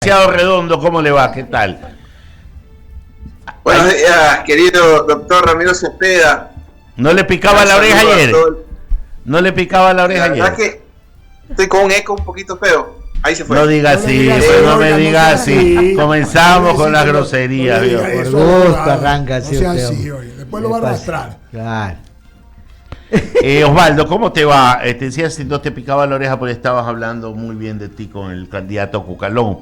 Demasiado Redondo, ¿cómo le va? ¿Qué tal? Buenos días, querido doctor Ramiro Cepeda. ¿No le picaba la oreja ayer? ¿No le picaba la oreja ayer? La verdad que estoy con un eco un poquito feo. Ahí se fue. No diga así, no me diga así. Comenzamos con las groserías. Por gusto arranca así. No sea así hoy, después lo va a arrastrar. Claro. Osvaldo, ¿cómo te va? Te decía si no te picaba la oreja porque estabas hablando muy bien de ti con el candidato Cucalón,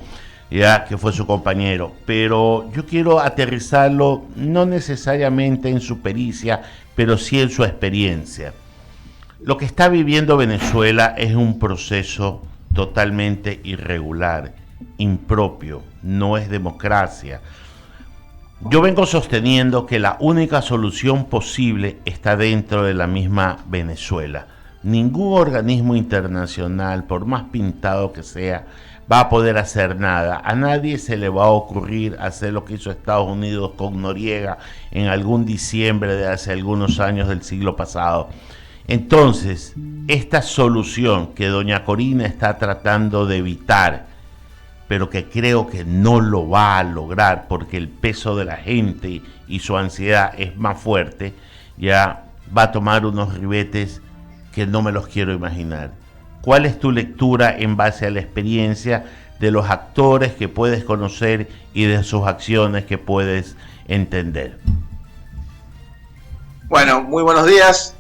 ya que fue su compañero, pero yo quiero aterrizarlo no necesariamente en su pericia, pero sí en su experiencia. Lo que está viviendo Venezuela es un proceso totalmente irregular, impropio, no es democracia. Yo vengo sosteniendo que la única solución posible está dentro de la misma Venezuela. Ningún organismo internacional, por más pintado que sea, va a poder hacer nada. A nadie se le va a ocurrir hacer lo que hizo Estados Unidos con Noriega en algún diciembre de hace algunos años del siglo pasado. Entonces, esta solución que doña Corina está tratando de evitar, pero que creo que no lo va a lograr porque el peso de la gente y su ansiedad es más fuerte, ya va a tomar unos ribetes que no me los quiero imaginar. ¿Cuál es tu lectura en base a la experiencia de los actores que puedes conocer y de sus acciones que puedes entender? Bueno, muy buenos días.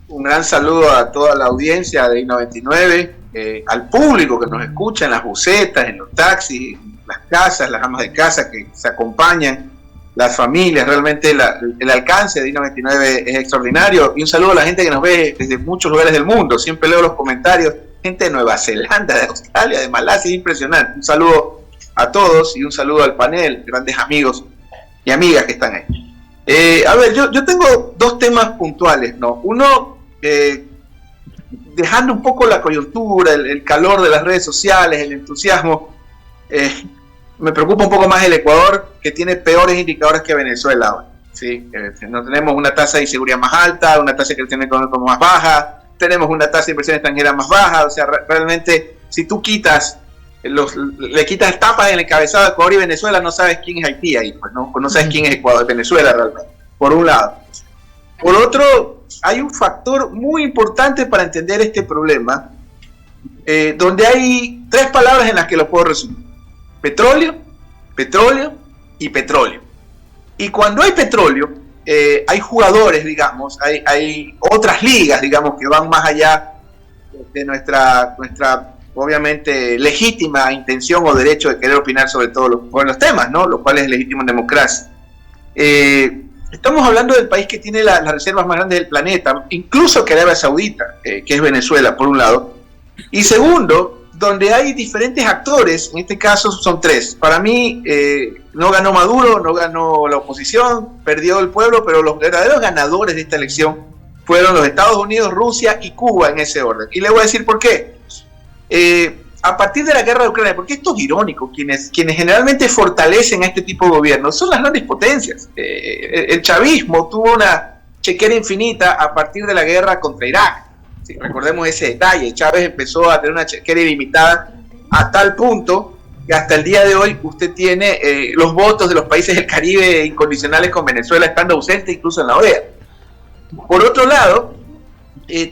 Un gran saludo a toda la audiencia de I-99, al público que nos escucha en las busetas, en los taxis, en las casas, las amas de casa que se acompañan, las familias. Realmente el alcance de I-99 es extraordinario. Y un saludo a la gente que nos ve desde muchos lugares del mundo. Siempre leo los comentarios, gente de Nueva Zelanda, de Australia, de Malasia, es impresionante. Un saludo a todos y un saludo al panel, grandes amigos y amigas que están ahí. A ver, yo tengo dos temas puntuales, ¿no? Uno, dejando un poco la coyuntura, el calor de las redes sociales, el entusiasmo, me preocupa un poco más el Ecuador, que tiene peores indicadores que Venezuela ahora, ¿sí? No tenemos una tasa de inseguridad más alta, una tasa de crecimiento económico más baja, tenemos una tasa de inversión extranjera más baja. O sea, realmente, si tú le quitas tapas en el encabezado de Ecuador y Venezuela, no sabes quién es Haití ahí, pues no sabes quién es Ecuador, Venezuela realmente, por un lado. Por otro, hay un factor muy importante para entender este problema, donde hay tres palabras en las que lo puedo resumir: petróleo, petróleo y petróleo. Y cuando hay petróleo, hay jugadores, digamos, hay otras ligas, digamos, que van más allá de nuestra obviamente legítima intención o derecho de querer opinar sobre todos los temas, ¿no? Lo cual es legítimo en democracia. Estamos hablando del país que tiene las reservas más grandes del planeta, incluso que Arabia Saudita, que es Venezuela, por un lado. Y segundo, donde hay diferentes actores, en este caso son tres. Para mí, no ganó Maduro, no ganó la oposición, perdió el pueblo, pero los verdaderos ganadores de esta elección fueron los Estados Unidos, Rusia y Cuba, en ese orden. Y le voy a decir por qué. A partir de la guerra de Ucrania, porque esto es irónico, quienes generalmente fortalecen a este tipo de gobiernos son las grandes potencias. El chavismo tuvo una chequera infinita a partir de la guerra contra Irak. Sí, recordemos ese detalle. Chávez empezó a tener una chequera ilimitada a tal punto que hasta el día de hoy usted tiene los votos de los países del Caribe incondicionales con Venezuela estando ausentes incluso en la OEA. Por otro lado,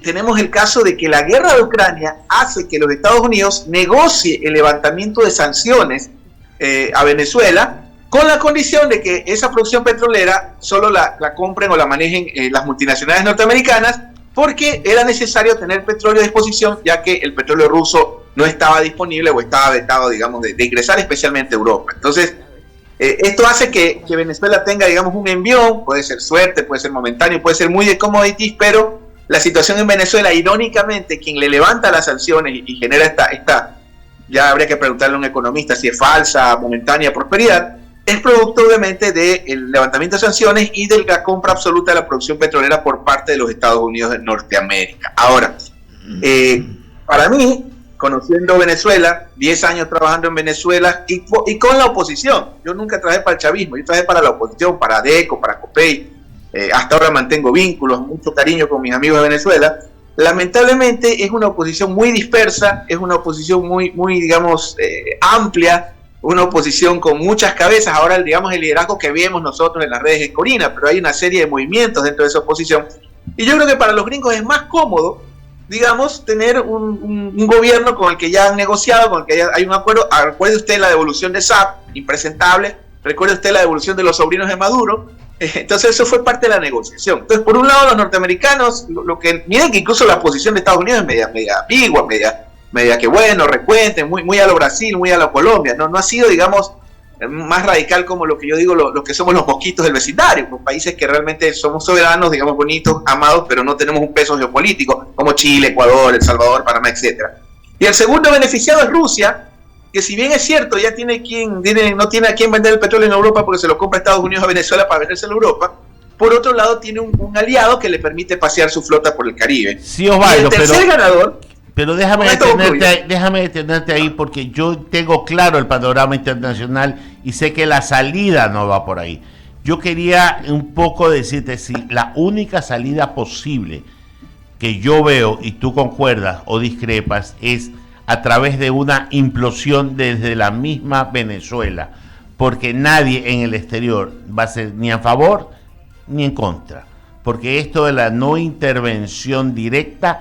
tenemos el caso de que la guerra de Ucrania hace que los Estados Unidos negocie el levantamiento de sanciones a Venezuela, con la condición de que esa producción petrolera solo la compren o la manejen las multinacionales norteamericanas, porque era necesario tener petróleo a disposición, ya que el petróleo ruso no estaba disponible o estaba vetado, digamos, de ingresar especialmente a Europa. Entonces, esto hace que Venezuela tenga, digamos, un envión. Puede ser suerte, puede ser momentáneo, puede ser muy de commodities, pero la situación en Venezuela, irónicamente, quien le levanta las sanciones y genera esta, ya habría que preguntarle a un economista si es falsa, momentánea prosperidad, es producto obviamente del levantamiento de sanciones y de la compra absoluta de la producción petrolera por parte de los Estados Unidos de Norteamérica. Ahora, para mí, conociendo Venezuela, 10 años trabajando en Venezuela y con la oposición, yo nunca trabajé para el chavismo, yo trabajé para la oposición, para ADECO, para COPEI. Hasta ahora mantengo vínculos, mucho cariño con mis amigos de Venezuela. lamentablemente es una oposición muy dispersa, es una oposición muy digamos, amplia, una oposición con muchas cabezas. Ahora, digamos, el liderazgo que vemos nosotros en las redes es Corina, pero hay una serie de movimientos dentro de esa oposición. Y yo creo que para los gringos es más cómodo, digamos, tener un gobierno con el que ya han negociado, con el que ya hay un acuerdo. Recuerde usted la devolución de SAP, impresentable. Recuerde usted la devolución de los sobrinos de Maduro. Entonces eso fue parte de la negociación. Entonces, por un lado, los norteamericanos, miren que incluso la posición de Estados Unidos es media ambigua, media que bueno, recuenten, muy a lo Brasil, muy a lo Colombia. No ha sido, digamos, más radical como lo que yo digo, lo que somos los mosquitos del vecindario, los países que realmente somos soberanos, digamos, bonitos, amados, pero no tenemos un peso geopolítico, como Chile, Ecuador, El Salvador, Panamá, etc. Y el segundo beneficiado es Rusia, que si bien es cierto, ya no tiene a quién vender el petróleo en Europa porque se lo compra Estados Unidos a Venezuela para vendérselo a Europa. Por otro lado, tiene un aliado que le permite pasear su flota por el Caribe. Sí, Osvaldo, y el tercer ganador... Pero déjame detenerte ahí, porque yo tengo claro el panorama internacional y sé que la salida no va por ahí. Yo quería un poco decirte si la única salida posible que yo veo, y tú concuerdas o discrepas, es a través de una implosión desde la misma Venezuela, porque nadie en el exterior va a ser ni a favor ni en contra, porque esto de la no intervención directa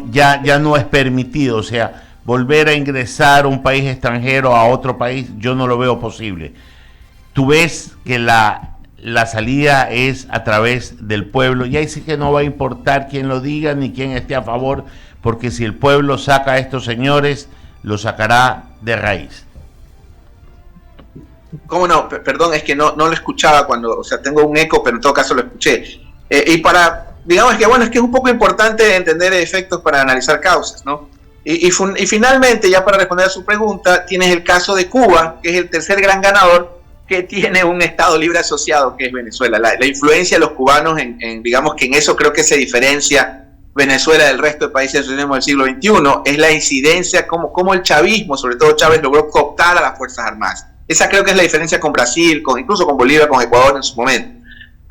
ya no es permitido. O sea, volver a ingresar un país extranjero a otro país, yo no lo veo posible. Tú ves que la salida es a través del pueblo, y ahí sí que no va a importar quién lo diga ni quién esté a favor, porque si el pueblo saca a estos señores, lo sacará de raíz. ¿Cómo no? Perdón, es que no lo escuchaba o sea, tengo un eco, pero en todo caso lo escuché. Digamos que bueno, es que es un poco importante entender efectos para analizar causas, ¿no? Y finalmente, ya para responder a su pregunta, tienes el caso de Cuba, que es el tercer gran ganador, que tiene un Estado libre asociado, que es Venezuela. La influencia de los cubanos, digamos que en eso creo que se diferencia Venezuela del resto de países del siglo XXI, es la incidencia, como el chavismo, sobre todo Chávez, logró cooptar a las Fuerzas Armadas. Esa creo que es la diferencia con Brasil, incluso con Bolivia, con Ecuador en su momento.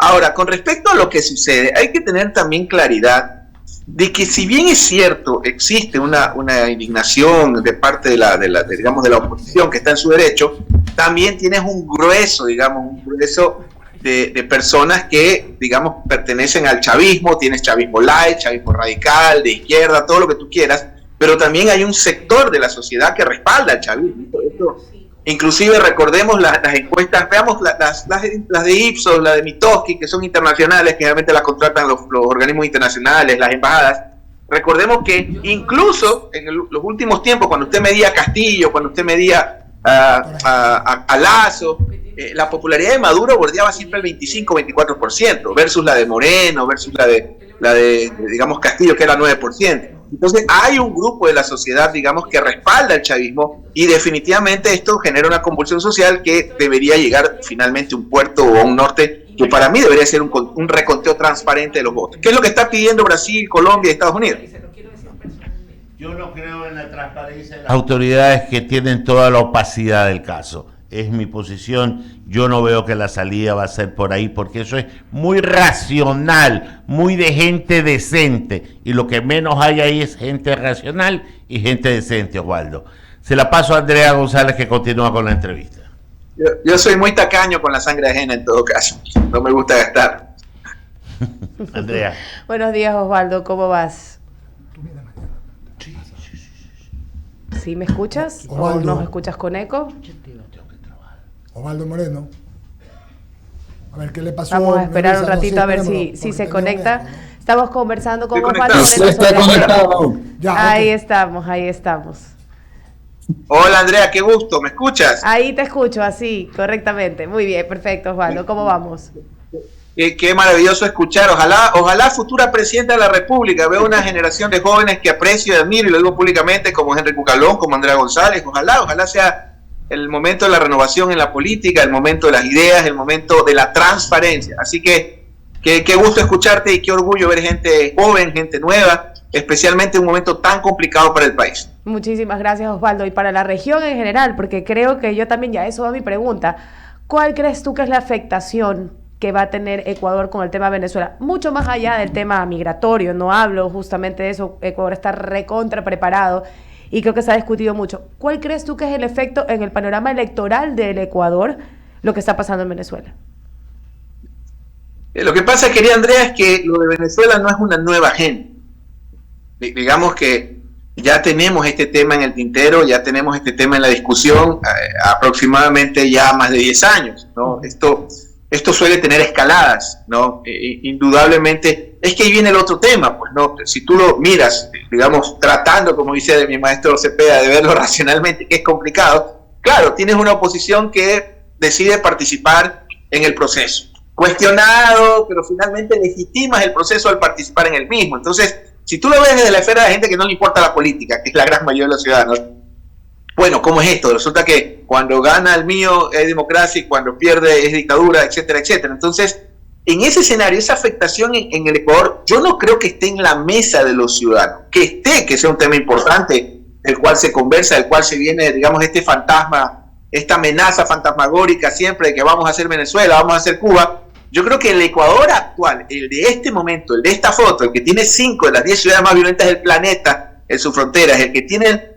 Ahora, con respecto a lo que sucede, hay que tener también claridad de que si bien es cierto, existe una indignación de parte de la oposición que está en su derecho, también tienes un grueso de personas que, digamos, pertenecen al chavismo. Tienes chavismo light, chavismo radical, de izquierda, todo lo que tú quieras, pero también hay un sector de la sociedad que respalda al chavismo. Inclusive recordemos las encuestas, veamos las de Ipsos, las de Mitofsky, que son internacionales, que realmente las contratan los organismos internacionales, las embajadas. Recordemos que incluso en los últimos tiempos, cuando usted medía a Castillo, cuando usted medía a Lasso, la popularidad de Maduro bordeaba siempre el 25-24%, versus la de Moreno, versus la de digamos, Castillo, que era 9%. Entonces hay un grupo de la sociedad, digamos, que respalda el chavismo, y definitivamente esto genera una convulsión social que debería llegar finalmente a un puerto o a un norte que para mí debería ser un reconteo transparente de los votos. ¿Qué es lo que está pidiendo Brasil, Colombia y Estados Unidos? Yo no creo en la transparencia de las autoridades que tienen toda la opacidad del caso. Es mi posición. Yo no veo que la salida va a ser por ahí, porque eso es muy racional, muy de gente decente, y lo que menos hay ahí es gente racional y gente decente, Osvaldo. Se la paso a Andrea González, que continúa con la entrevista. Yo soy muy tacaño con la sangre ajena en todo caso, no me gusta gastar. Andrea. Buenos días, Osvaldo, ¿cómo vas? ¿Sí me escuchas? Osvaldo. ¿O nos escuchas con eco? Osvaldo Moreno. A ver qué le pasó. Vamos a esperar un ratito a ver si se conecta. Estamos conversando con Osvaldo Moreno. Está conectado. Ya, ahí okay. estamos. Hola Andrea, qué gusto, ¿me escuchas? Ahí te escucho, así, correctamente. Muy bien, perfecto, Osvaldo. ¿Cómo vamos? Qué maravilloso escuchar. Ojalá futura presidenta de la República. Veo una generación de jóvenes que aprecio y admiro, y lo digo públicamente, como Henry Cucalón, como Andrea González. Ojalá sea el momento de la renovación en la política, el momento de las ideas, el momento de la transparencia. Así que qué gusto escucharte y qué orgullo ver gente joven, gente nueva, especialmente en un momento tan complicado para el país. Muchísimas gracias, Osvaldo. Y para la región en general, porque creo que yo también, ya eso va mi pregunta, ¿cuál crees tú que es la afectación que va a tener Ecuador con el tema de Venezuela, mucho más allá del tema migratorio, no hablo justamente de eso, Ecuador está recontra preparado y creo que se ha discutido mucho. ¿Cuál crees tú que es el efecto en el panorama electoral del Ecuador, lo que está pasando en Venezuela? Lo que pasa, querida Andrea, es que lo de Venezuela no es una nueva agenda. Digamos que ya tenemos este tema en el tintero, ya tenemos este tema en la discusión aproximadamente ya más de 10 años, ¿no? Esto suele tener escaladas, ¿no? Indudablemente, es que ahí viene el otro tema, pues, ¿no? Si tú lo miras, digamos, tratando, como dice mi maestro Cepeda, de verlo racionalmente, que es complicado, claro, tienes una oposición que decide participar en el proceso. Cuestionado, pero finalmente legitimas el proceso al participar en el mismo. Entonces, si tú lo ves desde la esfera de gente que no le importa la política, que es la gran mayoría de los ciudadanos, bueno, ¿cómo es esto? Resulta que cuando gana el mío es democracia y cuando pierde es dictadura, etcétera, etcétera. Entonces, en ese escenario, esa afectación en el Ecuador, yo no creo que esté en la mesa de los ciudadanos. Que sea un tema importante, del cual se conversa, del cual se viene, digamos, este fantasma, esta amenaza fantasmagórica siempre de que vamos a hacer Venezuela, vamos a hacer Cuba. Yo creo que el Ecuador actual, el de este momento, el de esta foto, el que tiene 5 de las 10 ciudades más violentas del planeta en sus fronteras, el que tiene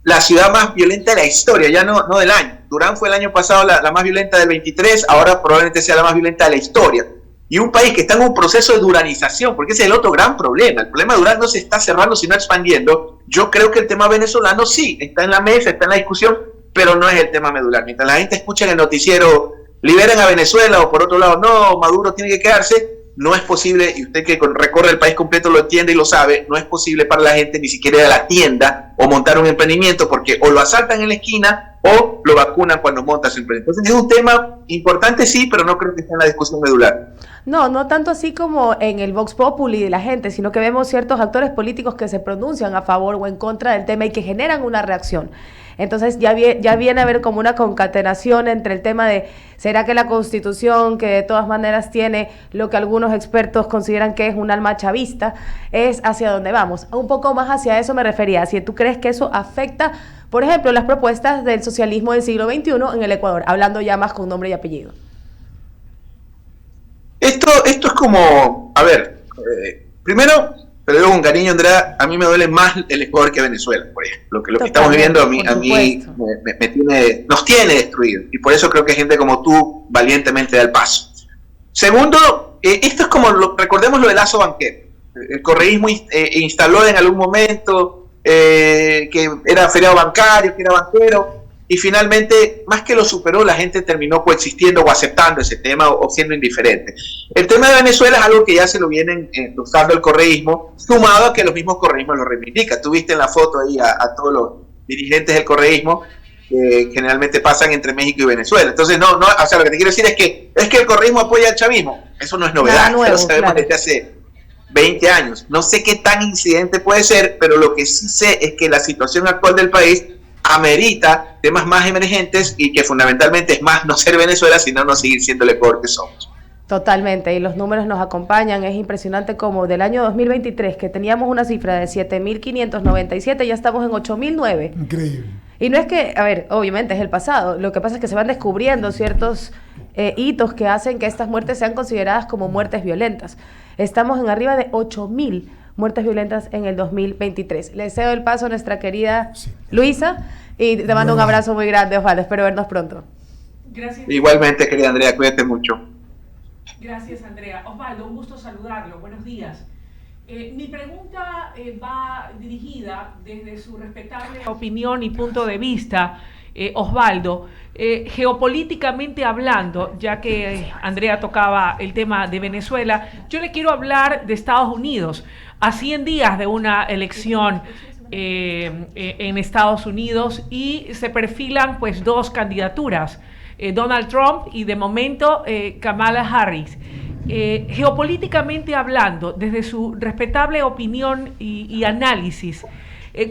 la ciudad más violenta de la historia, ya no del año. Durán fue el año pasado la más violenta del 23, ahora probablemente sea la más violenta de la historia. Y un país que está en un proceso de duranización, porque ese es el otro gran problema. El problema de Durán no se está cerrando, sino expandiendo. Yo creo que el tema venezolano sí, está en la mesa, está en la discusión, pero no es el tema medular. Mientras la gente escucha en el noticiero, liberen a Venezuela, o por otro lado, no, Maduro tiene que quedarse, no es posible, y usted que recorre el país completo lo entiende y lo sabe, no es posible para la gente ni siquiera ir a la tienda o montar un emprendimiento, porque o lo asaltan en la esquina o lo vacunan cuando monta su emprendimiento. Entonces es un tema importante, sí, pero no creo que esté en la discusión medular. No tanto así como en el Vox Populi de la gente, sino que vemos ciertos actores políticos que se pronuncian a favor o en contra del tema y que generan una reacción. Entonces ya viene a haber como una concatenación entre el tema de ¿será que la Constitución, que de todas maneras tiene lo que algunos expertos consideran que es un alma chavista, es hacia dónde vamos? Un poco más hacia eso me refería, si tú crees que eso afecta, por ejemplo, las propuestas del socialismo del siglo XXI en el Ecuador, hablando ya más con nombre y apellido. Esto es como, a ver, primero, pero luego con cariño, Andrea, a mí me duele más el Ecuador que Venezuela, por ejemplo. Lo que estamos viviendo a mí nos tiene destruido. Y por eso creo que gente como tú valientemente da el paso. Segundo, esto es como, recordemos lo del lazo banquero. El correísmo instaló en algún momento que era feriado bancario, que era banquero. Y finalmente, más que lo superó, la gente terminó coexistiendo o aceptando ese tema o siendo indiferente. El tema de Venezuela es algo que ya se lo vienen usando el correísmo, sumado a que los mismos correísmos lo reivindican. Tú viste en la foto ahí a todos los dirigentes del correísmo que generalmente pasan entre México y Venezuela. Entonces, o sea, lo que te quiero decir es que el correísmo apoya al chavismo. Eso no es novedad, nuevo, lo sabemos desde hace 20 años. No sé qué tan incidente puede ser, pero lo que sí sé es que la situación actual del país amerita temas más emergentes y que fundamentalmente es más no ser Venezuela, sino no seguir siendo el Ecuador que somos. Totalmente, y los números nos acompañan, es impresionante como del año 2023, que teníamos una cifra de 7.597, ya estamos en 8.009. Increíble. Y no es que, a ver, obviamente es el pasado, lo que pasa es que se van descubriendo ciertos hitos que hacen que estas muertes sean consideradas como muertes violentas. Estamos en arriba de 8.000 muertes violentas en el 2023. Le cedo el paso a nuestra querida Luisa y te mando un abrazo muy grande, Osvaldo. Espero vernos pronto. Gracias. Igualmente, querida Andrea, cuídate mucho. Gracias, Andrea. Osvaldo, un gusto saludarlo. Buenos días. Mi pregunta va dirigida desde su respetable opinión y punto de vista, Osvaldo. Geopolíticamente hablando, ya que Andrea tocaba el tema de Venezuela, yo le quiero hablar de Estados Unidos. A 100 días de una elección en Estados Unidos y se perfilan pues dos candidaturas, Donald Trump y de momento Kamala Harris. Geopolíticamente hablando, desde su respetable opinión y análisis,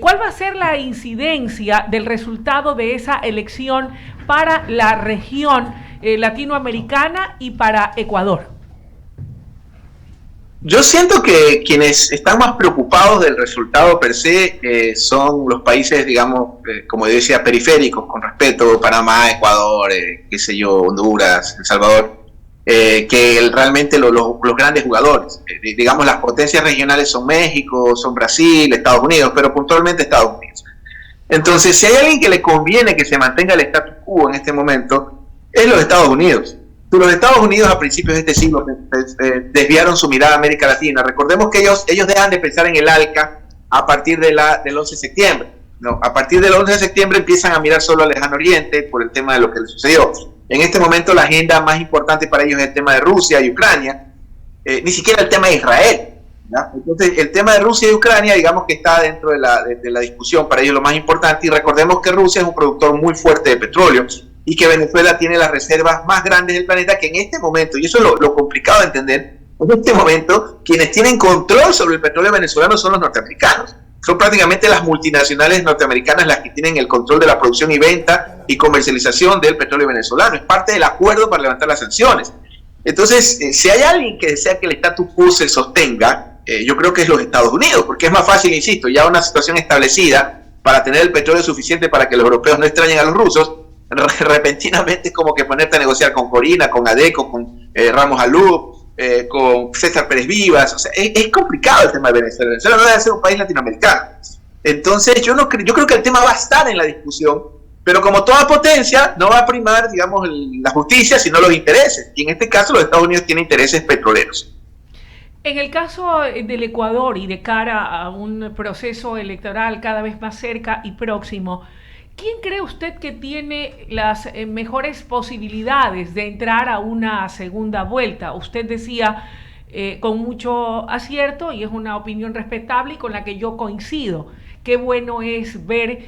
¿cuál va a ser la incidencia del resultado de esa elección para la región latinoamericana y para Ecuador? Yo siento que quienes están más preocupados del resultado per se son los países, digamos, como decía, periféricos, con respeto, Panamá, Ecuador, qué sé yo, Honduras, El Salvador. realmente los grandes jugadores. Digamos, las potencias regionales son México, son Brasil, Estados Unidos, pero puntualmente Estados Unidos. Entonces, si hay alguien que le conviene que se mantenga el status quo en este momento, es los Estados Unidos. Los Estados Unidos a principios de este siglo desviaron su mirada a América Latina. Recordemos que ellos dejan de pensar en el ALCA a partir del 11 de septiembre. No, a partir del 11 de septiembre empiezan a mirar solo al Lejano Oriente por el tema de lo que les sucedió. En este momento la agenda más importante para ellos es el tema de Rusia y Ucrania, ni siquiera el tema de Israel, ¿ya? Entonces el tema de Rusia y Ucrania, digamos que está dentro de la discusión para ellos lo más importante, y recordemos que Rusia es un productor muy fuerte de petróleo y que Venezuela tiene las reservas más grandes del planeta, que en este momento, y eso es lo complicado de entender, en este momento quienes tienen control sobre el petróleo venezolano son los norteamericanos. Son prácticamente las multinacionales norteamericanas las que tienen el control de la producción y venta y comercialización del petróleo venezolano. Es parte del acuerdo para levantar las sanciones. Entonces, si hay alguien que desea que el status quo se sostenga, yo creo que es los Estados Unidos, porque es más fácil, insisto, ya una situación establecida para tener el petróleo suficiente para que los europeos no extrañen a los rusos, repentinamente es como que ponerte a negociar con Corina, con Adeco, con Ramos Alú, con César Pérez Vivas. O sea, es complicado el tema de Venezuela. Venezuela no debe ser un país latinoamericano. Entonces yo creo que el tema va a estar en la discusión, pero como toda potencia no va a primar, digamos, la justicia, sino los intereses, y en este caso los Estados Unidos tienen intereses petroleros. En el caso del Ecuador y de cara a un proceso electoral cada vez más cerca y próximo, ¿quién cree usted que tiene las mejores posibilidades de entrar a una segunda vuelta? Usted decía con mucho acierto, y es una opinión respetable y con la que yo coincido. Qué bueno es ver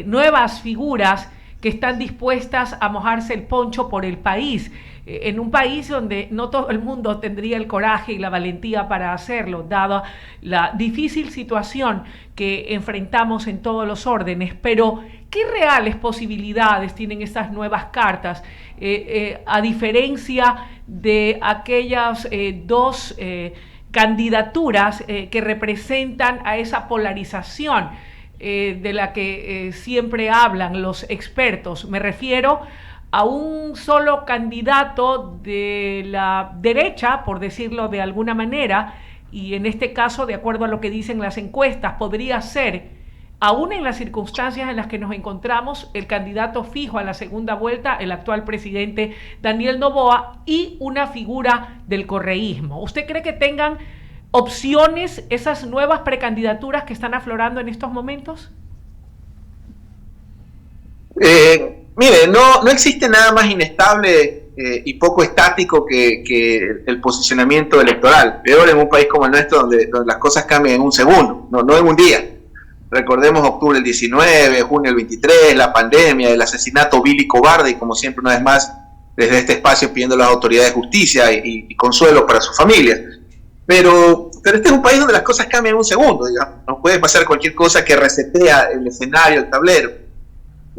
nuevas figuras que están dispuestas a mojarse el poncho por el país, en un país donde no todo el mundo tendría el coraje y la valentía para hacerlo, dada la difícil situación que enfrentamos en todos los órdenes. Pero, ¿qué reales posibilidades tienen estas nuevas cartas, a diferencia de aquellas dos candidaturas que representan a esa polarización de la que siempre hablan los expertos? Me refiero a un solo candidato de la derecha, por decirlo de alguna manera, y en este caso, de acuerdo a lo que dicen las encuestas, podría ser, aún en las circunstancias en las que nos encontramos, el candidato fijo a la segunda vuelta, el actual presidente Daniel Noboa, y una figura del correísmo. ¿Usted cree que tengan opciones esas nuevas precandidaturas que están aflorando en estos momentos? Mire, no existe nada más inestable y poco estático que el posicionamiento electoral. Peor en un país como el nuestro, donde las cosas cambian en un segundo, no en un día. Recordemos octubre del 19, junio del 23, la pandemia, el asesinato vil y cobarde, y como siempre, una vez más, desde este espacio pidiendo a las autoridades justicia y consuelo para sus familias. Pero este es un país donde las cosas cambian en un segundo, digamos. No puede pasar cualquier cosa que resetea el escenario, el tablero.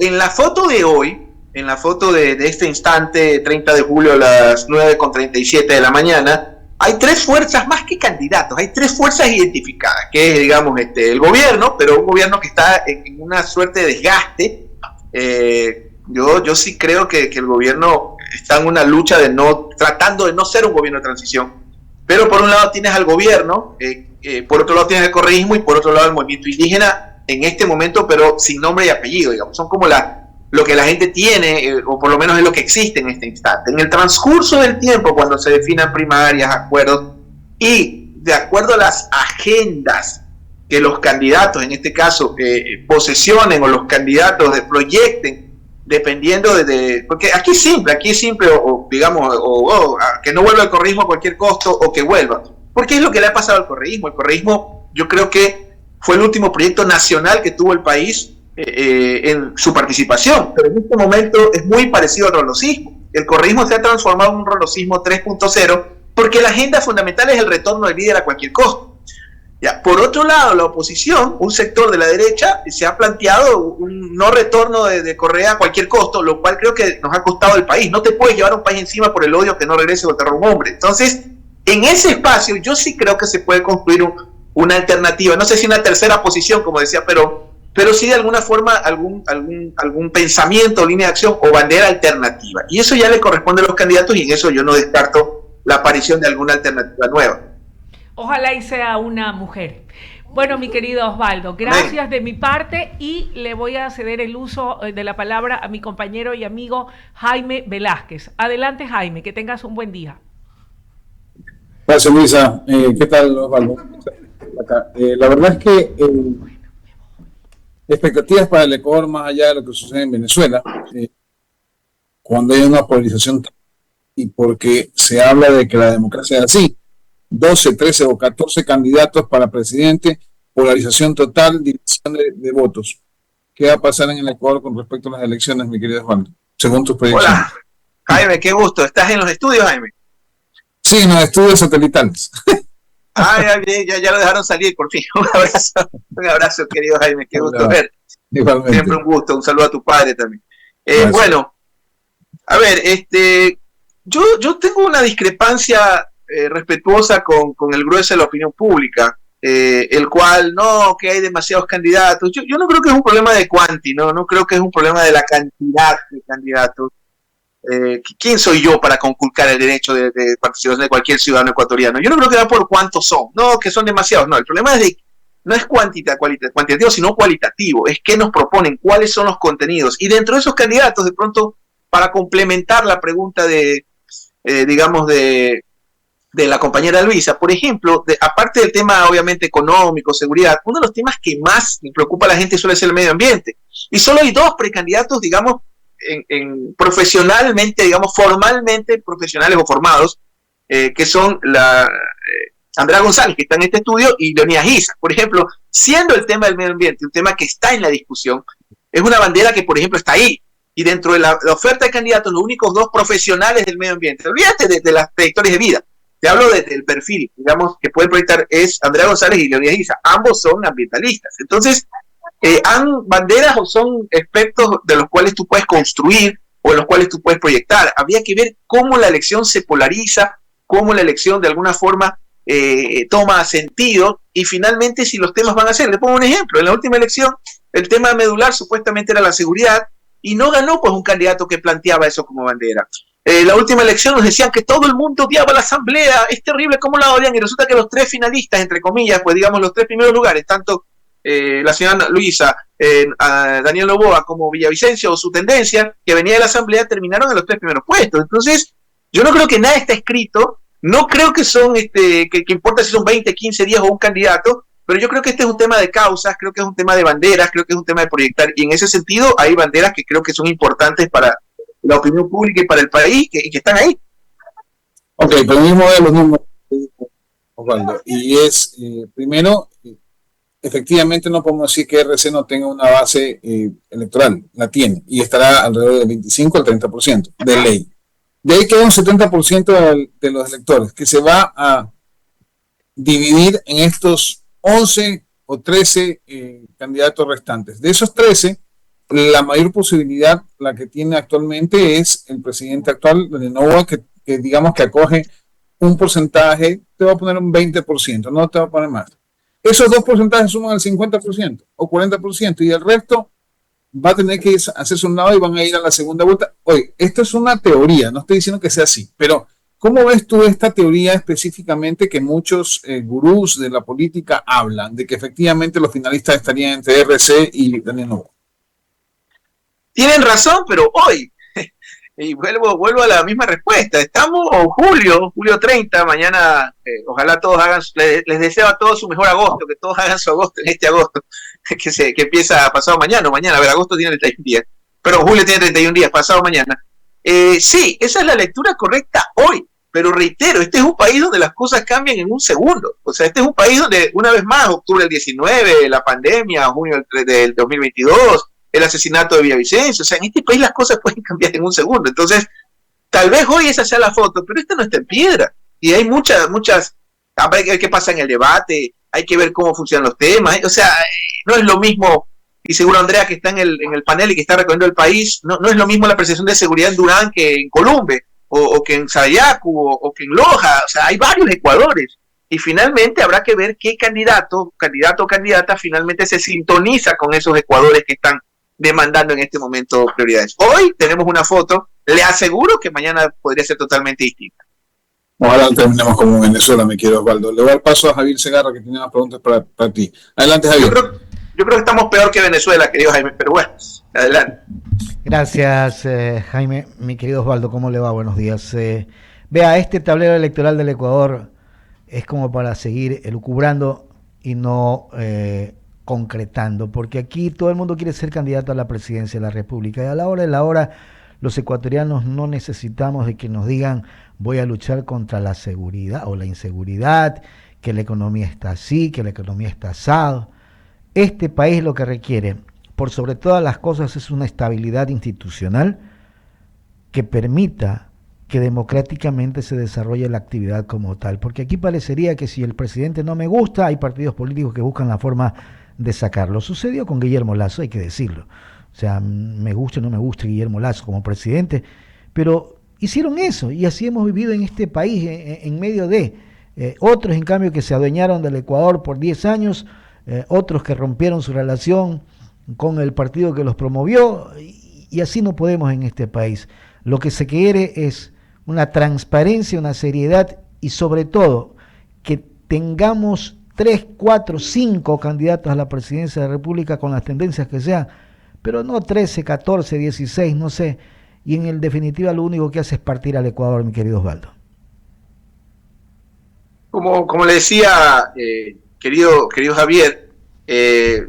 En la foto de hoy, en la foto de este instante, 30 de julio a las 9:37 de la mañana, hay tres fuerzas más que candidatos, hay tres fuerzas identificadas, que es, digamos, el gobierno, pero un gobierno que está en una suerte de desgaste. Yo sí creo que el gobierno está en una lucha tratando de no ser un gobierno de transición, pero por un lado tienes al gobierno, por otro lado tienes el correísmo y por otro lado el movimiento indígena en este momento, pero sin nombre y apellido, digamos. Son como lo que la gente tiene, o por lo menos es lo que existe en este instante. En el transcurso del tiempo, cuando se definan primarias, acuerdos, y de acuerdo a las agendas que los candidatos, en este caso, posesionen, o los candidatos proyecten, dependiendo porque aquí es simple, o digamos, que no vuelva el correísmo a cualquier costo, o que vuelva. Porque es lo que le ha pasado al correísmo. El correísmo, yo creo que fue el último proyecto nacional que tuvo el país en su participación, pero en este momento es muy parecido al rolosismo. El correísmo se ha transformado en un rolosismo 3.0 porque la agenda fundamental es el retorno del líder a cualquier costo. Ya, por otro lado, la oposición, un sector de la derecha, se ha planteado un no retorno de Correa a cualquier costo, lo cual creo que nos ha costado el país. No te puedes llevar un país encima por el odio que no regrese contra un hombre. Entonces, en ese espacio yo sí creo que se puede construir una alternativa, no sé si una tercera posición, como decía Perón, pero sí de alguna forma algún pensamiento, línea de acción o bandera alternativa. Y eso ya le corresponde a los candidatos y en eso yo no descarto la aparición de alguna alternativa nueva. Ojalá y sea una mujer. Bueno, mi querido Osvaldo, gracias de mi parte y le voy a ceder el uso de la palabra a mi compañero y amigo Jaime Velázquez. Adelante, Jaime, que tengas un buen día. Gracias, Luisa. ¿Qué tal, Osvaldo? La verdad es que expectativas para el Ecuador, más allá de lo que sucede en Venezuela, cuando hay una polarización y porque se habla de que la democracia es así, 12, 13 o 14 candidatos para presidente, polarización total, división de votos. ¿Qué va a pasar en el Ecuador con respecto a las elecciones, mi querido Juan? Según tus proyecciones. Hola, Jaime, qué gusto. ¿Estás en los estudios, Jaime? Sí, en los estudios satelitales. Ya lo dejaron salir, por fin. Un abrazo, querido Jaime, qué gusto ver. Igualmente. Siempre un gusto, un saludo a tu padre también. Bueno, a ver, yo tengo una discrepancia respetuosa con el grueso de la opinión pública, el cual, no, que hay demasiados candidatos. Yo no creo que es un problema de cuanti, no creo que es un problema de la cantidad de candidatos. ¿Quién soy yo para conculcar el derecho de participación de cualquier ciudadano ecuatoriano? Yo no creo que va por cuántos son, no, que son demasiados, no, el problema no es cuantitativo, sino cualitativo, es qué nos proponen, cuáles son los contenidos, y dentro de esos candidatos, de pronto, para complementar la pregunta digamos, de la compañera Luisa, por ejemplo, aparte del tema obviamente económico, seguridad, uno de los temas que más preocupa a la gente suele ser el medio ambiente, y solo hay dos precandidatos, digamos, profesionalmente, digamos, formalmente profesionales o formados, que son Andrea González, que está en este estudio, y Leonidas Issa. Por ejemplo, siendo el tema del medio ambiente un tema que está en la discusión, es una bandera que, por ejemplo, está ahí, y dentro de la oferta de candidatos, los únicos dos profesionales del medio ambiente, olvídate de las trayectorias de vida, te hablo del perfil, digamos, que pueden proyectar, es Andrea González y Leonidas Issa, ambos son ambientalistas. Entonces, banderas o son aspectos de los cuales tú puedes construir o en los cuales tú puedes proyectar. Habría que ver cómo la elección se polariza, cómo la elección de alguna forma toma sentido y finalmente si los temas van a ser. Le pongo un ejemplo, en la última elección el tema medular supuestamente era la seguridad y no ganó pues un candidato que planteaba eso como bandera. La última elección nos decían que todo el mundo odiaba la asamblea, es terrible cómo la odian, y resulta que los tres finalistas, entre comillas, pues digamos los tres primeros lugares, tanto la señora Luisa, Daniel Noboa como Villavicencio o su tendencia, que venía de la asamblea, terminaron en los tres primeros puestos. Entonces, yo no creo que nada está escrito, no creo que son, que importa si son 20, 15, 10 o un candidato, pero yo creo que este es un tema de causas, creo que es un tema de banderas, creo que es un tema de proyectar, y en ese sentido hay banderas que creo que son importantes para la opinión pública y para el país, que están ahí. Ok, pero mismo de los números, Osvaldo, y es, primero, efectivamente no podemos decir que RC no tenga una base electoral, la tiene, y estará alrededor del 25 al 30% de ley. De ahí queda un 70% de los electores, que se va a dividir en estos 11 o 13 candidatos restantes. De esos 13, la mayor posibilidad, la que tiene actualmente, es el presidente actual de Noboa, que digamos que acoge un porcentaje, te va a poner un 20%, no te va a poner más. Esos dos porcentajes suman al 50% o 40%, y el resto va a tener que hacerse un lado y van a ir a la segunda vuelta. Oye, esto es una teoría, no estoy diciendo que sea así, pero ¿cómo ves tú esta teoría específicamente que muchos gurús de la política hablan, de que efectivamente los finalistas estarían entre RC y Daniel Noboa? Tienen razón, pero hoy, y vuelvo a la misma respuesta, estamos julio 30, mañana, ojalá todos hagan, les deseo a todos su mejor agosto, que todos hagan su agosto en este agosto, que empieza pasado mañana, a ver, agosto tiene 31 días, pero julio tiene 31 días, pasado mañana. Sí, esa es la lectura correcta hoy, pero reitero, este es un país donde las cosas cambian en un segundo, o sea, este es un país donde, una vez más, octubre del 19, la pandemia, junio del 2022, el asesinato de Villavicencio, o sea, en este país las cosas pueden cambiar en un segundo. Entonces, tal vez hoy esa sea la foto, pero esta no está en piedra. Y hay muchas, hay que ver qué pasa en el debate, hay que ver cómo funcionan los temas, o sea, no es lo mismo, y seguro Andrea que está en el panel y que está recorriendo el país, no es lo mismo la percepción de seguridad en Durán que en Columbe, o que en Sayacu, o que en Loja, o sea, hay varios Ecuadores. y finalmente habrá que ver qué candidato o candidata finalmente se sintoniza con esos ecuadores que están demandando en este momento prioridades. Hoy tenemos una foto, le aseguro que mañana podría ser totalmente distinta. Ojalá terminemos como Venezuela, mi querido Osvaldo. Le voy a dar paso a Javier Segarra, que tiene unas preguntas para ti. Adelante, Javier. Yo creo que estamos peor que Venezuela, querido Jaime, pero bueno, adelante. Gracias, Jaime. Mi querido Osvaldo, ¿cómo le va? Buenos días. Vea, este tablero electoral del Ecuador es como para seguir elucubrando y no concretando, porque aquí todo el mundo quiere ser candidato a la presidencia de la República, y a la hora de la hora los ecuatorianos no necesitamos de que nos digan voy a luchar contra la seguridad o la inseguridad, que la economía está así, que la economía está asado. Este país lo que requiere, por sobre todas las cosas, es una estabilidad institucional que permita que democráticamente se desarrolle la actividad como tal, porque aquí parecería que si el presidente no me gusta, hay partidos políticos que buscan la forma de sacarlo. Sucedió con Guillermo Lasso, hay que decirlo. O sea, me gusta o no me gusta Guillermo Lasso como presidente, pero hicieron eso y así hemos vivido en este país en medio de otros, en cambio, que se adueñaron del Ecuador por 10 años, otros que rompieron su relación con el partido que los promovió, y así no podemos en este país. Lo que se quiere es una transparencia, una seriedad y sobre todo que tengamos 3, 4, 5 candidatos a la presidencia de la República con las tendencias que sean, pero no 13, 14, 16, no sé. Y en definitiva lo único que hace es partir al Ecuador, mi querido Osvaldo. Como le decía, querido Javier,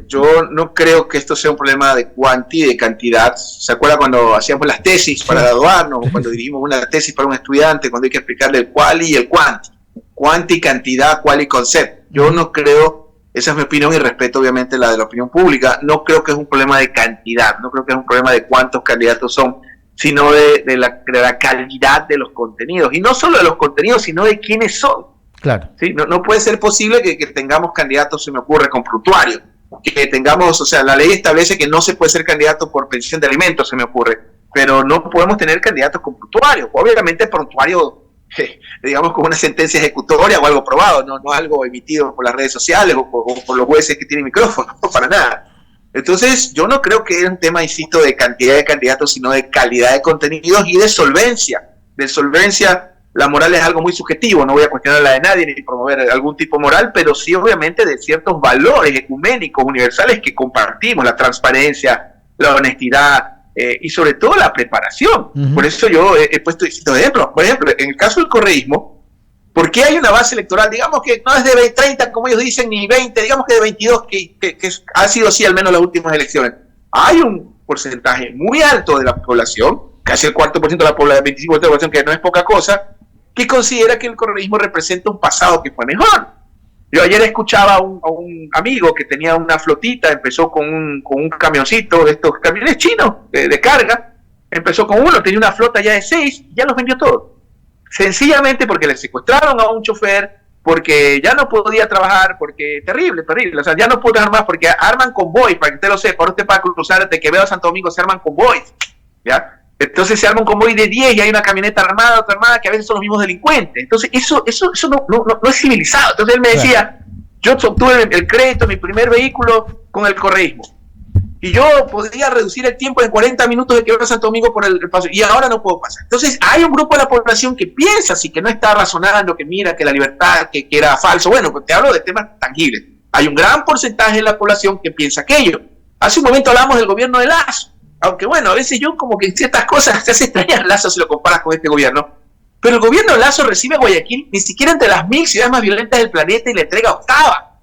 yo no creo que esto sea un problema de cuanti y de cantidad. ¿Se acuerda cuando hacíamos las tesis para graduarnos, o cuando dirigimos una tesis para un estudiante, cuando hay que explicarle el quali y el quanti? Quanti, cantidad, quali, concept. Yo no creo, esa es mi opinión y respeto obviamente la de la opinión pública, no creo que es un problema de cantidad, no creo que es un problema de cuántos candidatos son, sino de la calidad de los contenidos. Y no solo de los contenidos, sino de quiénes son. Claro. ¿Sí? No puede ser posible que tengamos candidatos, se me ocurre, con prontuario. Que tengamos, o sea, la ley establece que no se puede ser candidato por pensión de alimentos, se me ocurre. Pero no podemos tener candidatos con prontuario. Obviamente prontuario, digamos, con una sentencia ejecutoria o algo probado, no algo emitido por las redes sociales o por los jueces que tienen micrófono, no para nada. Entonces, yo no creo que es un tema, insisto, de cantidad de candidatos, sino de calidad de contenidos y de solvencia. De solvencia, la moral es algo muy subjetivo, no voy a cuestionar la de nadie ni promover algún tipo moral, pero sí, obviamente, de ciertos valores ecuménicos, universales que compartimos, la transparencia, la honestidad y sobre todo la preparación. Uh-huh. Por eso yo he puesto distintos ejemplos. Por ejemplo, en el caso del correísmo, ¿por qué hay una base electoral? Digamos que no es de 30, como ellos dicen, ni 20, digamos que de 22, que ha sido así al menos las últimas elecciones. Hay un porcentaje muy alto de la población, casi el 4% de la población, 25% de la población, que no es poca cosa, que considera que el correísmo representa un pasado que fue mejor. Yo ayer escuchaba a un amigo que tenía una flotita, empezó con un camioncito, de estos camiones chinos de carga, empezó con uno, tenía una flota ya de 6, ya los vendió todos. Sencillamente porque le secuestraron a un chofer, porque ya no podía trabajar, porque terrible, o sea, ya no pudo trabajar más, porque arman convoys, para que usted lo sepa, ahora usted para cruzar de Quevedo a Santo Domingo se arman convoys, ¿ya? Entonces se arma un convoy de 10 y hay una camioneta armada, otra armada, que a veces son los mismos delincuentes. Entonces eso no es civilizado. Entonces él me decía, yo obtuve el crédito, mi primer vehículo con el correísmo, y yo podría reducir el tiempo en 40 minutos de Quevedo a Santo Domingo por el paso, y ahora no puedo pasar. Entonces hay un grupo de la población que piensa así, que no está razonando, que mira que la libertad, que era falso. Bueno, pues te hablo de temas tangibles. Hay un gran porcentaje de la población que piensa aquello. Hace un momento hablamos del gobierno de Lasso, aunque bueno, a veces yo como que en ciertas cosas te hace extrañar Lasso si lo comparas con este gobierno, pero el gobierno de Lasso recibe a Guayaquil ni siquiera entre las 1000 ciudades más violentas del planeta y le entrega octava.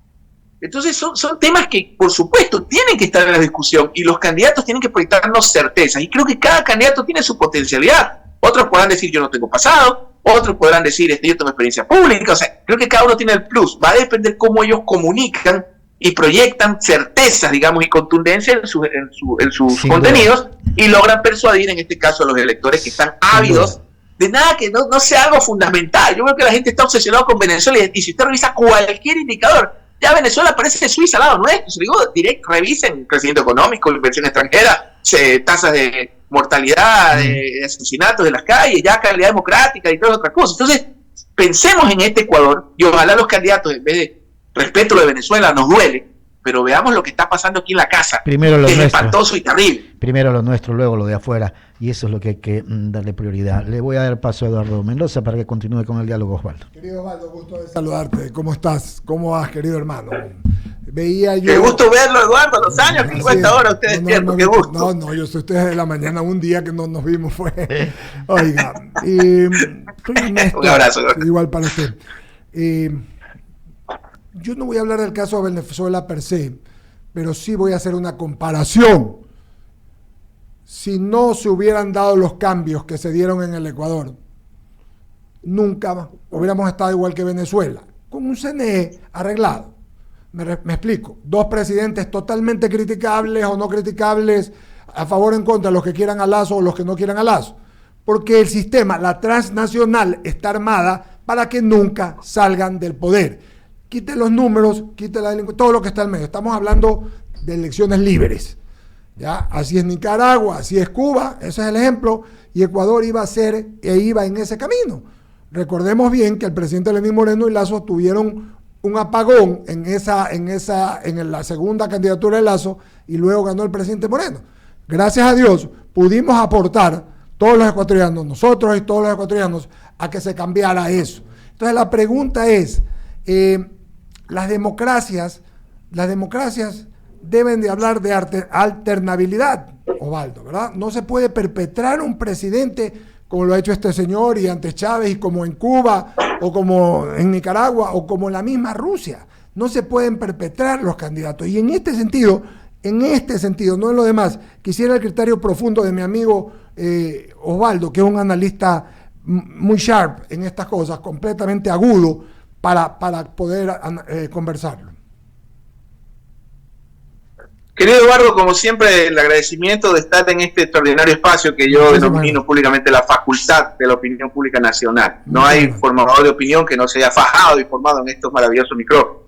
Entonces son temas que, por supuesto, tienen que estar en la discusión y los candidatos tienen que proyectarnos certezas. Y creo que cada candidato tiene su potencialidad. Otros podrán decir yo no tengo pasado, otros podrán decir yo tengo experiencia pública. O sea, creo que cada uno tiene el plus. Va a depender cómo ellos comunican y proyectan certezas, digamos, y contundencia en sus contenidos y logran persuadir, en este caso, a los electores que están ávidos de nada que no sea algo fundamental. Yo creo que la gente está obsesionada con Venezuela y si usted revisa cualquier indicador, ya Venezuela parece Suiza al lado nuestro. Se digo, revisen crecimiento económico, inversión extranjera, tasas de mortalidad, de asesinatos de las calles, ya calidad democrática y todas otras cosas. Entonces, pensemos en este Ecuador y ojalá los candidatos, en vez de respeto lo de Venezuela, nos duele, pero veamos lo que está pasando aquí en la casa. Primero lo que es nuestro. Espantoso y terrible. Primero lo nuestro, luego lo de afuera, y eso es lo que hay que darle prioridad. Le voy a dar paso a Eduardo Mendoza para que continúe con el diálogo, Osvaldo. Querido Osvaldo, gusto de saludarte. ¿Cómo estás? ¿Cómo vas, querido hermano? Veía yo... Qué gusto verlo, Eduardo, los años que cuesta ahora usted despierto, qué gusto. No, yo soy usted de la mañana, un día que no nos vimos fue... Oiga, un abrazo. Igual para usted. Yo no voy a hablar del caso de Venezuela per se, pero sí voy a hacer una comparación. Si no se hubieran dado los cambios que se dieron en el Ecuador, nunca hubiéramos estado igual que Venezuela, con un CNE arreglado. Me explico. Dos presidentes totalmente criticables o no criticables, a favor o en contra, los que quieran a Lazo o los que no quieran a Lazo. Porque el sistema, la transnacional, está armada para que nunca salgan del poder. Quite los números, quite la delincuencia, todo lo que está en medio. Estamos hablando de elecciones libres. ¿Ya? Así es Nicaragua, así es Cuba, ese es el ejemplo, y Ecuador iba en ese camino. Recordemos bien que el presidente Lenín Moreno y Lazo tuvieron un apagón en la segunda candidatura de Lazo y luego ganó el presidente Moreno. Gracias a Dios pudimos aportar todos los ecuatorianos, nosotros y todos los ecuatorianos, a que se cambiara eso. Entonces la pregunta es, las democracias deben de hablar de alternabilidad, Osvaldo, ¿verdad? No se puede perpetrar un presidente como lo ha hecho este señor y antes Chávez y como en Cuba o como en Nicaragua o como en la misma Rusia. No se pueden perpetrar los candidatos. Y en este sentido, no en lo demás, quisiera el criterio profundo de mi amigo Osvaldo, que es un analista muy sharp en estas cosas, completamente agudo para poder conversarlo. Querido Eduardo, como siempre, el agradecimiento de estar en este extraordinario espacio que yo denomino públicamente la facultad de la opinión pública nacional. No hay formador de opinión que no se haya fajado y formado en estos maravillosos micrófonos.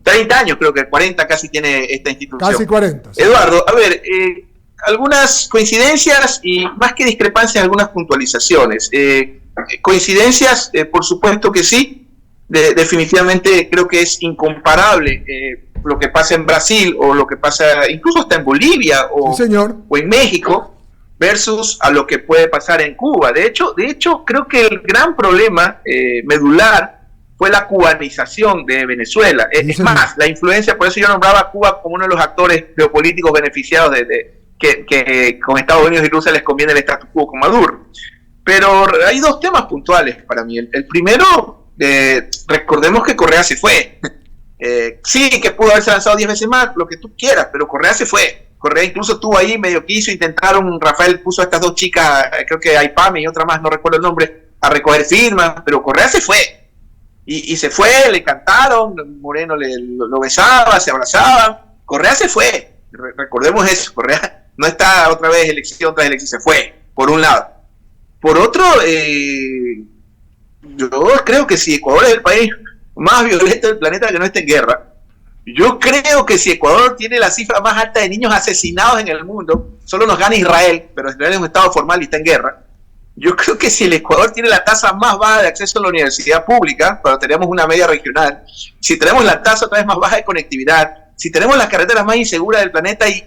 30 años, creo que 40 casi tiene esta institución. Casi 40. Sí. Eduardo, a ver, algunas coincidencias y más que discrepancias, algunas puntualizaciones. Coincidencias, por supuesto que sí. Definitivamente creo que es incomparable lo que pasa en Brasil o lo que pasa incluso hasta en Bolivia o en México versus a lo que puede pasar en Cuba. De hecho creo que el gran problema medular fue la cubanización de Venezuela. Es más, la influencia, por eso yo nombraba a Cuba como uno de los actores geopolíticos beneficiados que con Estados Unidos y Rusia les conviene el status quo con Maduro. Pero hay dos temas puntuales para mí. El primero, recordemos que Correa se fue. Sí, que pudo haberse lanzado 10 veces más, lo que tú quieras, pero Correa se fue. Correa incluso estuvo ahí, medio quiso, Rafael puso a estas dos chicas, creo que Aipame y otra más, no recuerdo el nombre, a recoger firmas, pero Correa se fue. Y se fue, le cantaron, Moreno lo besaba, se abrazaban, Correa se fue. Recordemos eso, Correa no está otra vez elección tras elección, se fue, por un lado. Por otro, yo creo que si Ecuador es el país más violento del planeta que no esté en guerra, yo creo que si Ecuador tiene la cifra más alta de niños asesinados en el mundo, solo nos gana Israel, pero Israel es un estado formal y está en guerra. Yo creo que si el Ecuador tiene la tasa más baja de acceso a la universidad pública, pero tenemos una media regional, si tenemos la tasa otra vez más baja de conectividad, si tenemos las carreteras más inseguras del planeta y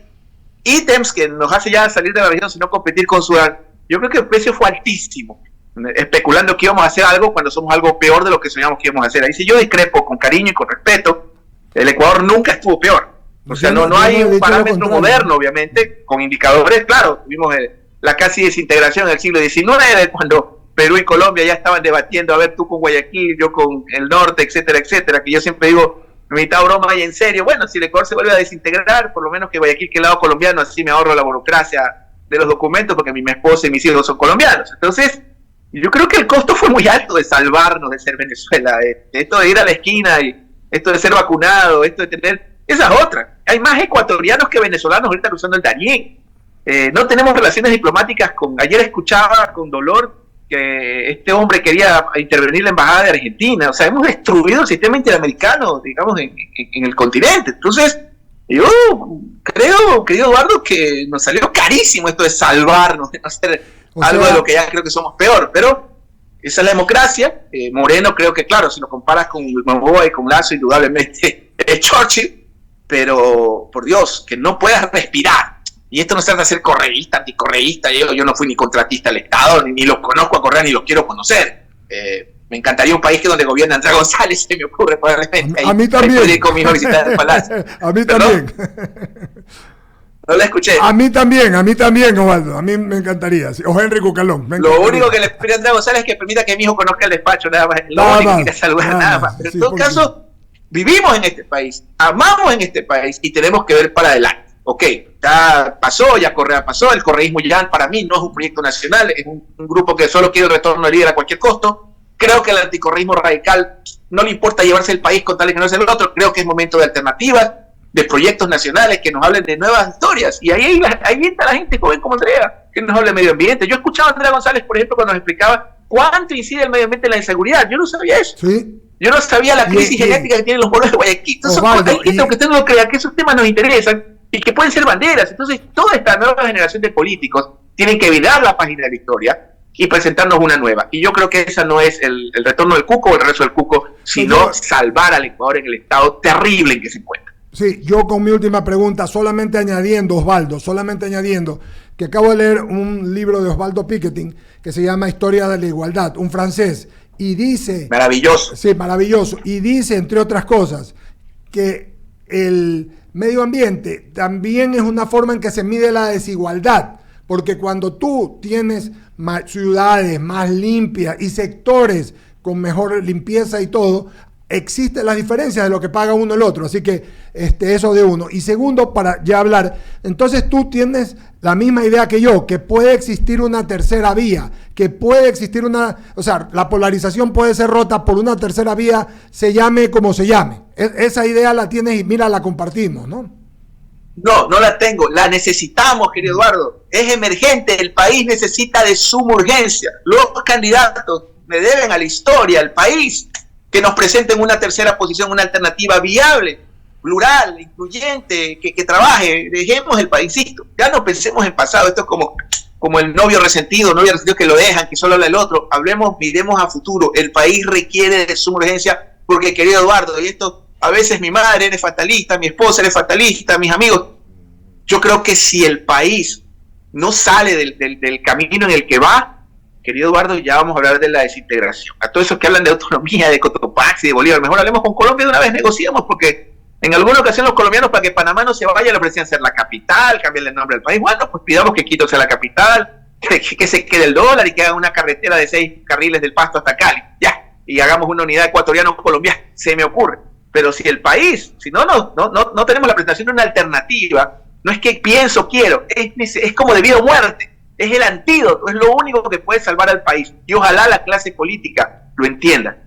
ítems que nos hace ya salir de la región sino competir con Sudán, yo creo que el precio fue altísimo, especulando que íbamos a hacer algo cuando somos algo peor de lo que soñamos que íbamos a hacer. Ahí sí yo discrepo con cariño y con respeto, el Ecuador nunca estuvo peor. O sea, no hay un parámetro moderno, obviamente, con indicadores, claro, tuvimos la casi desintegración del siglo XIX, cuando Perú y Colombia ya estaban debatiendo, a ver, tú con Guayaquil, yo con el norte, etcétera, etcétera, que yo siempre digo, mitad broma y en serio, bueno, si el Ecuador se vuelve a desintegrar, por lo menos que Guayaquil quede al lado colombiano, así me ahorro la burocracia de los documentos, porque mi esposa y mis hijos son colombianos. Entonces, yo creo que el costo fue muy alto de salvarnos de ser Venezuela, esto de ir a la esquina, y esto de ser vacunado, esto de tener, esa es otra. Hay más ecuatorianos que venezolanos ahorita cruzando el Darién. No tenemos relaciones diplomáticas ayer escuchaba con dolor que este hombre quería intervenir la embajada de Argentina. O sea, hemos destruido el sistema interamericano, digamos, en el continente. Entonces, yo creo, querido Eduardo, que nos salió carísimo esto de salvarnos, de no hacer algo de lo que ya creo que somos peor. Pero Esa es la democracia. Moreno creo que, claro, si lo comparas con Noboa y con Lasso, indudablemente es Churchill, pero por Dios, que no puedas respirar. Y esto no se trata de ser correísta, anticorreísta. Yo no fui ni contratista del Estado, ni lo conozco a Correa, ni lo quiero conocer. Me encantaría un país que donde gobierna Andrea González, se me ocurre probablemente. A mí también. Con mi hijo a visitar el palacio. A mí también. No la escuché. A mí también, Osvaldo. A mí me encantaría. Sí. O Henry Cucalón. Lo único que le pido a Andrea González es que permita que mi hijo conozca el despacho, nada más. Lo único que quiere saludar, nada más. Pero en todo caso, vivimos en este país, amamos en este país y tenemos que ver para adelante. Ok, ya pasó, ya Correa pasó, el correísmo ya para mí no es un proyecto nacional, es un grupo que solo quiere el retorno del líder a cualquier costo. Creo que el anticorreísmo radical no le importa llevarse el país con tal de que no sea el otro. Creo que es momento de alternativas, de proyectos nacionales que nos hablen de nuevas historias. Y ahí está la gente joven como Andrea, que nos hable de medio ambiente. Yo escuchaba a Andrea González, por ejemplo, cuando nos explicaba cuánto incide el medio ambiente en la inseguridad. Yo no sabía eso. Sí. Yo no sabía la crisis genética que tienen los pueblos de Guayaquil. Entonces, Osvaldo, hay gente que usted no crea que esos temas nos interesan y que pueden ser banderas. Entonces, toda esta nueva generación de políticos tienen que virar la página de la historia y presentarnos una nueva. Y yo creo que esa no es el retorno del Cuco o el regreso del Cuco, sino salvar al Ecuador en el estado terrible en que se encuentra. Sí, yo con mi última pregunta, solamente añadiendo, Osvaldo, que acabo de leer un libro de Osvaldo Piketty que se llama Historia de la Igualdad, un francés, y dice... Maravilloso. Sí, maravilloso. Y dice, entre otras cosas, que el medio ambiente también es una forma en que se mide la desigualdad, porque cuando tú tienes ciudades más limpias y sectores con mejor limpieza y todo, existen las diferencias de lo que paga uno el otro, así que eso de uno. Y segundo, para ya hablar, entonces tú tienes la misma idea que yo, que puede existir una tercera vía, que puede existir la polarización puede ser rota por una tercera vía, se llame como se llame. Esa idea la tienes y mira, la compartimos, ¿no? No la tengo, la necesitamos, querido Eduardo. Es emergente, el país necesita de suma urgencia. Los candidatos le deben a la historia, al país, que nos presenten una tercera posición, una alternativa viable, plural, incluyente, que trabaje. Dejemos el paísito, ya no pensemos en pasado. Esto es como el novio resentido que lo dejan, que solo habla el otro. Hablemos, miremos a futuro. El país requiere de suma urgencia, porque, querido Eduardo, y esto a veces mi madre es fatalista, mi esposa es fatalista, mis amigos. Yo creo que si el país no sale del camino en el que va, querido Eduardo, ya vamos a hablar de la desintegración. A todos esos que hablan de autonomía, de Cotopaxi, de Bolívar, mejor hablemos con Colombia de una vez, negociamos, porque en alguna ocasión los colombianos, para que Panamá no se vaya, le ofrecían ser la capital, cambiarle el nombre al país. Bueno, pues pidamos que Quito sea la capital, que se quede el dólar y que haga una carretera de 6 carriles del Pasto hasta Cali, ya, y hagamos una unidad ecuatoriano-colombiana, se me ocurre. Pero si el país, si no tenemos la presentación de una alternativa, no es que quiero, es como de vida o muerte, es el antídoto, es lo único que puede salvar al país. Y ojalá la clase política lo entienda.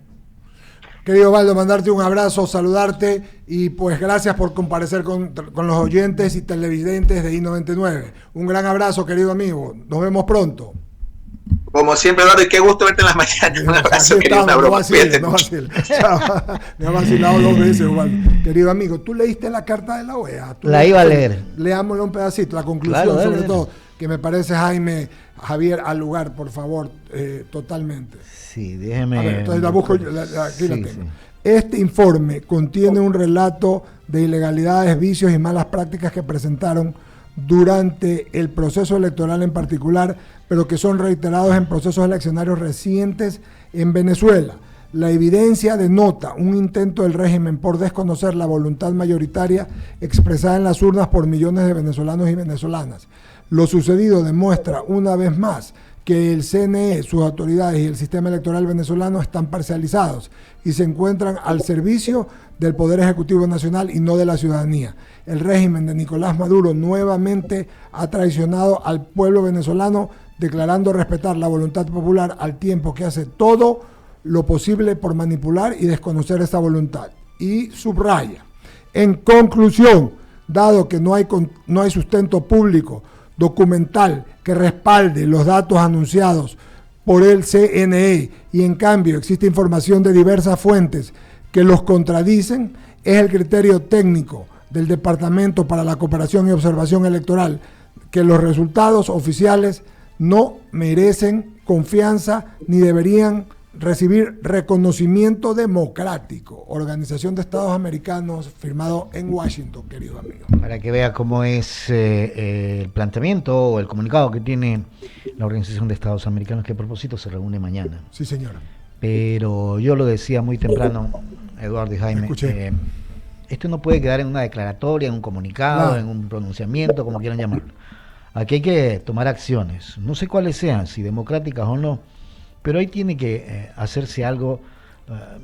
Querido Osvaldo, mandarte un abrazo, saludarte y pues gracias por comparecer con los oyentes y televidentes de I99. Un gran abrazo, querido amigo. Nos vemos pronto. Como siempre, Eduardo, y qué gusto verte en las mañanas. Un abrazo, querido, una broma. Me ha vacilado 2 veces, Osvaldo. Querido amigo, ¿tú leíste la carta de la OEA? La iba a leer. Leámosle un pedacito, la conclusión, claro, sobre todo, que me parece, Javier, al lugar, por favor, totalmente. Sí, déjeme... A ver, entonces la busco, aquí la tengo. Sí. Este informe contiene un relato de ilegalidades, vicios y malas prácticas que presentaron durante el proceso electoral en particular, pero que son reiterados en procesos eleccionarios recientes en Venezuela. La evidencia denota un intento del régimen por desconocer la voluntad mayoritaria expresada en las urnas por millones de venezolanos y venezolanas. Lo sucedido demuestra una vez más que el CNE, sus autoridades y el sistema electoral venezolano están parcializados y se encuentran al servicio del Poder Ejecutivo Nacional y no de la ciudadanía. El régimen de Nicolás Maduro nuevamente ha traicionado al pueblo venezolano, declarando respetar la voluntad popular al tiempo que hace todo lo posible por manipular y desconocer esa voluntad. Y subraya, en conclusión, dado que no hay sustento público documental que respalde los datos anunciados por el CNE y en cambio existe información de diversas fuentes que los contradicen, es el criterio técnico del Departamento para la Cooperación y Observación Electoral que los resultados oficiales no merecen confianza ni deberían recibir reconocimiento democrático. Organización de Estados Americanos, firmado en Washington, querido amigo. Para que vea cómo es el planteamiento o el comunicado que tiene la Organización de Estados Americanos, que a propósito se reúne mañana. Sí, señora. Pero yo lo decía muy temprano, Eduardo y Jaime, esto no puede quedar en una declaratoria, en un comunicado, en un pronunciamiento, como quieran llamarlo. Aquí hay que tomar acciones, no sé cuáles sean, si democráticas o no, pero ahí tiene que hacerse algo.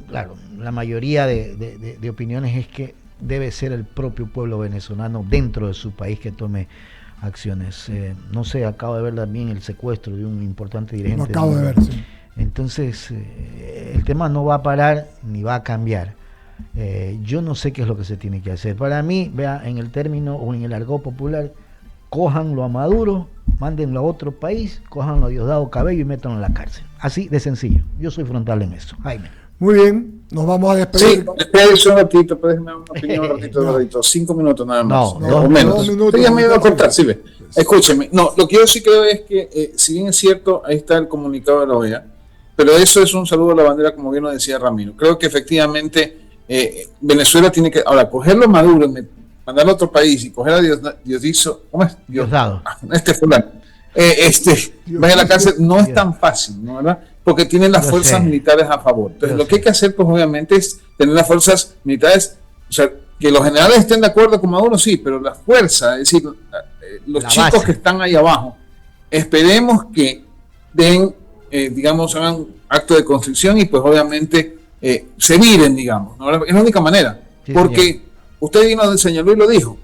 Claro, la mayoría de opiniones es que debe ser el propio pueblo venezolano dentro de su país que tome acciones. No sé, acabo de ver también el secuestro de un importante dirigente. Lo acabo de ver, sí. Entonces, el tema no va a parar ni va a cambiar. Yo no sé qué es lo que se tiene que hacer. Para mí, vea, en el término o en el argot popular, cójanlo a Maduro, mándenlo a otro país, cójanlo a Diosdado Cabello y métanlo en la cárcel. Así de sencillo. Yo soy frontal en eso. Jaime. Muy bien, nos vamos a despedir. Sí, espérese un ratito, puedes darme una opinión un ratito, 5 minutos nada más. No, o menos. 2 minutos. Ya me iba a cortar, sí, ve. Escúcheme. No, lo que yo sí creo es que, si bien es cierto, ahí está el comunicado de la OEA, pero eso es un saludo a la bandera, como bien lo decía Ramiro. Creo que efectivamente Venezuela tiene que, ahora, cogerlo a Maduro, mandarlo a otro país y coger a Diosdado, ¿cómo es? Diosdado. Fulano. Vaya a la cárcel, no es tan fácil, ¿no? ¿Verdad? Porque tienen las fuerzas militares a favor. Entonces, lo que hay que hacer, pues obviamente, es tener las fuerzas militares, o sea, que los generales estén de acuerdo con Maduro, sí, pero la fuerza, es decir, los chicos base que están ahí abajo, esperemos que den, digamos, hagan acto de constricción y pues obviamente se miren, digamos, ¿no? Es la única manera, sí, porque señor, usted vino, señor Luis lo dijo,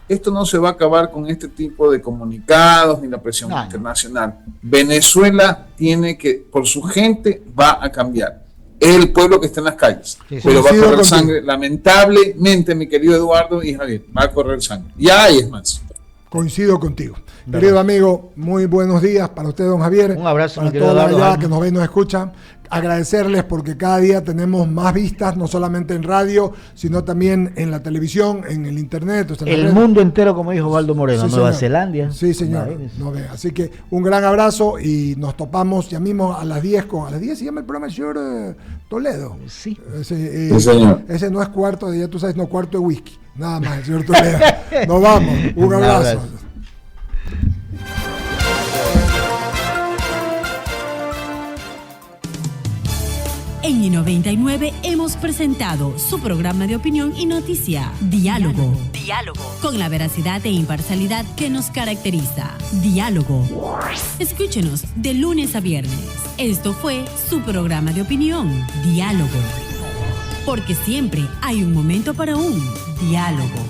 esto no se va a acabar con este tipo de comunicados ni la presión internacional. Venezuela tiene que, por su gente, va a cambiar. Es el pueblo que está en las calles, sí, pero va a correr sangre. Lamentablemente, mi querido Eduardo y Javier, va a correr sangre. Ya hay, es más. Coincido contigo. Querido amigo, muy buenos días para usted, don Javier. Un abrazo, para todos allá que nos ven y nos escuchan. Agradecerles porque cada día tenemos más vistas, no solamente en radio, sino también en la televisión, en el internet. O sea, el mundo entero, como dijo Waldo Moreno, sí, Nueva Zelanda. Sí, señor. No, así que un gran abrazo y nos topamos ya mismo a las 10. A las 10 se llama el programa del señor Toledo. Sí. Ese no es cuarto, ya tú sabes, no cuarto de whisky. Nada más, el señor Toledo. Nos vamos. Un abrazo. En I99 hemos presentado su programa de opinión y noticia, Diálogo. Con la veracidad e imparcialidad que nos caracteriza. Diálogo. Escúchenos de lunes a viernes. Esto fue su programa de opinión, Diálogo. Porque siempre hay un momento para un diálogo.